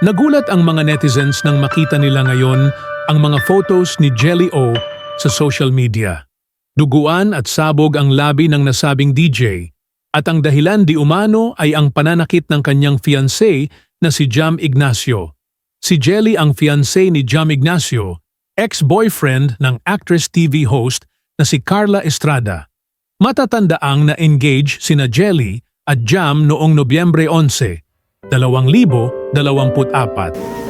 Nagulat ang mga netizens nang makita nila ngayon ang mga photos ni Jelly O sa social media. Duguan at sabog ang labi ng nasabing DJ at ang dahilan di umano ay ang pananakit ng kanyang fiancé na si Jam Ignacio. Si Jelly ang fiancé ni Jam Ignacio, ex-boyfriend ng actress TV host na si Carla Estrada. Matatandaang na-engage sina Jelly at Jam noong Nobyembre 11, 2024.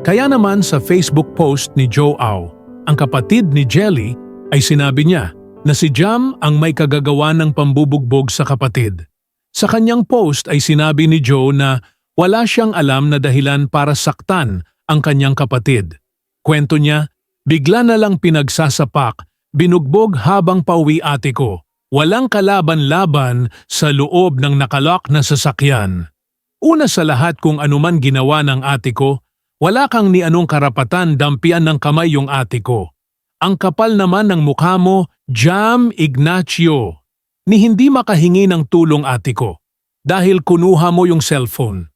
Kaya naman sa Facebook post ni Joe Au, ang kapatid ni Jelly, ay sinabi niya na si Jam ang may kagagawa ng pambubugbog sa kapatid. Sa kanyang post ay sinabi ni Joe na wala siyang alam na dahilan para saktan ang kanyang kapatid. Kwento niya, bigla na lang pinagsasapak, binugbog habang pauwi ate ko. Walang kalaban-laban sa loob ng nakalock na sasakyan. Una sa lahat kung anuman ginawa ng ate ko, wala kang ni anong karapatan dampian ng kamay yung ate ko. Ang kapal naman ng mukha mo, Jam Ignacio, ni hindi makahingi ng tulong ate ko dahil kunuha mo yung cellphone.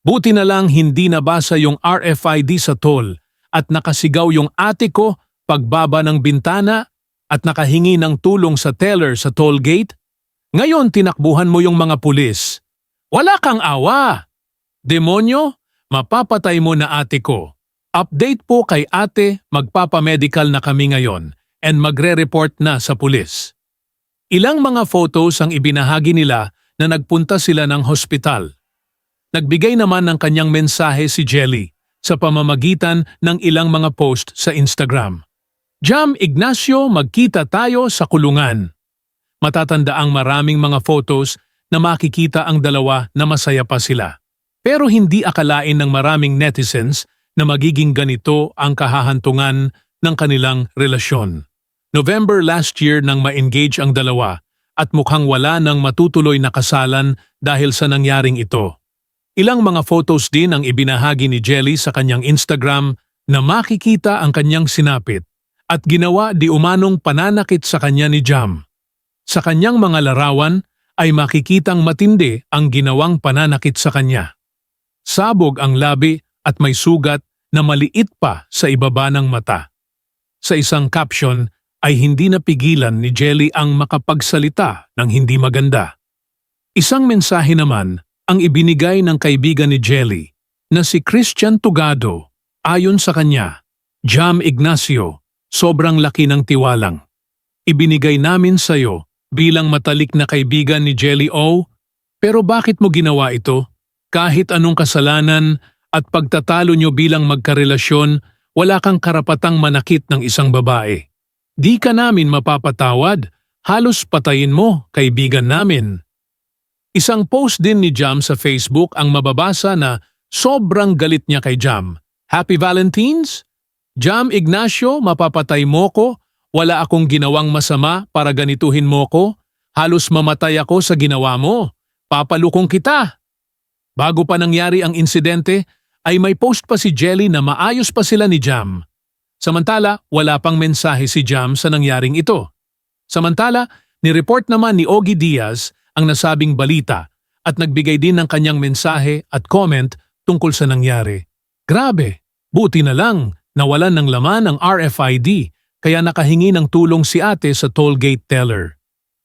Buti na lang hindi nabasa yung RFID sa toll at nakasigaw yung ate ko pagbaba ng bintana at nakahingi ng tulong sa teller sa toll gate. Ngayon tinakbuhan mo yung mga pulis. Wala kang awa! Demonyo! Mapapatay mo na ate ko. Update po kay ate, magpapamedical na kami ngayon and magre-report na sa pulis. Ilang mga photos ang ibinahagi nila na nagpunta sila ng hospital. Nagbigay naman ng kanyang mensahe si Jelly sa pamamagitan ng ilang mga post sa Instagram. Jam Ignacio, magkita tayo sa kulungan. Matatandaang maraming mga photos na makikita ang dalawa na masaya pa sila. Pero hindi akalain ng maraming netizens na magiging ganito ang kahahantungan ng kanilang relasyon. November last year nang ma-engage ang dalawa at mukhang wala nang matutuloy na kasalan dahil sa nangyaring ito. Ilang mga photos din ang ibinahagi ni Jelly sa kanyang Instagram na makikita ang kanyang sinapit at ginawa di umanong pananakit sa kanya ni Jam. Sa kanyang mga larawan ay makikitang matindi ang ginawang pananakit sa kanya. Sabog ang labi at may sugat na maliit pa sa ibaba ng mata. Sa isang caption ay hindi napigilan ni Jelly ang makapagsalita ng hindi maganda. Isang mensahe naman ang ibinigay ng kaibigan ni Jelly na si Christian Tugado. Ayon sa kanya, Jam Ignacio, sobrang laki ng tiwalang. Ibinigay namin sa iyo bilang matalik na kaibigan ni Jelly O, pero bakit mo ginawa ito? Kahit anong kasalanan at pagtatalo nyo bilang magkarelasyon, wala kang karapatang manakit ng isang babae. Di ka namin mapapatawad, halos patayin mo, kaibigan namin. Isang post din ni Jam sa Facebook ang mababasa na sobrang galit niya kay Jam. Happy Valentines? Jam Ignacio, mapapatay mo ko? Wala akong ginawang masama para ganituhin mo ko? Halos mamatay ako sa ginawa mo. Papalukong kita. Bago pa nangyari ang insidente, ay may post pa si Jelly na maayos pa sila ni Jam. Samantala, wala pang mensahe si Jam sa nangyaring ito. Samantala, nireport naman ni Ogie Diaz ang nasabing balita at nagbigay din ng kanyang mensahe at comment tungkol sa nangyari. Grabe, buti na lang nawalan ng laman ang RFID kaya nakahingi ng tulong si ate sa toll gate teller.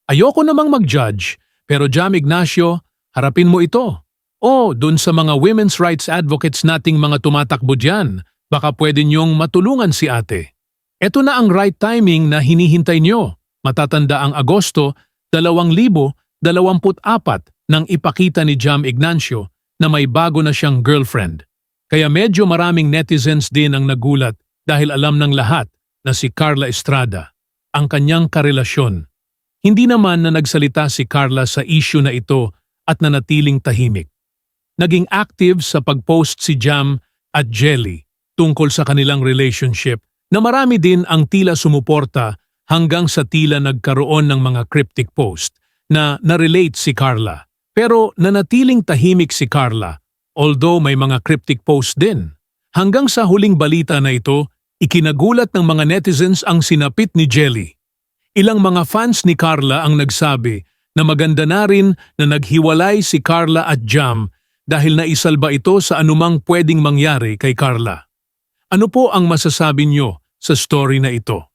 Ayoko namang mag-judge, pero Jam Ignacio, harapin mo ito. O, dun sa mga women's rights advocates nating mga tumatakbo dyan, baka pwede niyong matulungan si ate. Ito na ang right timing na hinihintay niyo. Matatanda ang Agosto 2024 nang ipakita ni Jam Ignacio na may bago na siyang girlfriend. Kaya medyo maraming netizens din ang nagulat dahil alam ng lahat na si Carla Estrada ang kanyang karelasyon. Hindi naman na nagsalita si Carla sa issue na ito at nanatiling tahimik. Naging active sa pag-post si Jam at Jelly tungkol sa kanilang relationship na marami din ang tila sumuporta hanggang sa tila nagkaroon ng mga cryptic post na narelate si Carla. Pero nanatiling tahimik si Carla, although may mga cryptic post din. Hanggang sa huling balita na ito, ikinagulat ng mga netizens ang sinapit ni Jelly. Ilang mga fans ni Carla ang nagsabi na maganda na rin na naghiwalay si Carla at Jam dahil naisalba ito sa anumang pwedeng mangyari kay Carla. Ano po ang masasabi nyo sa story na ito?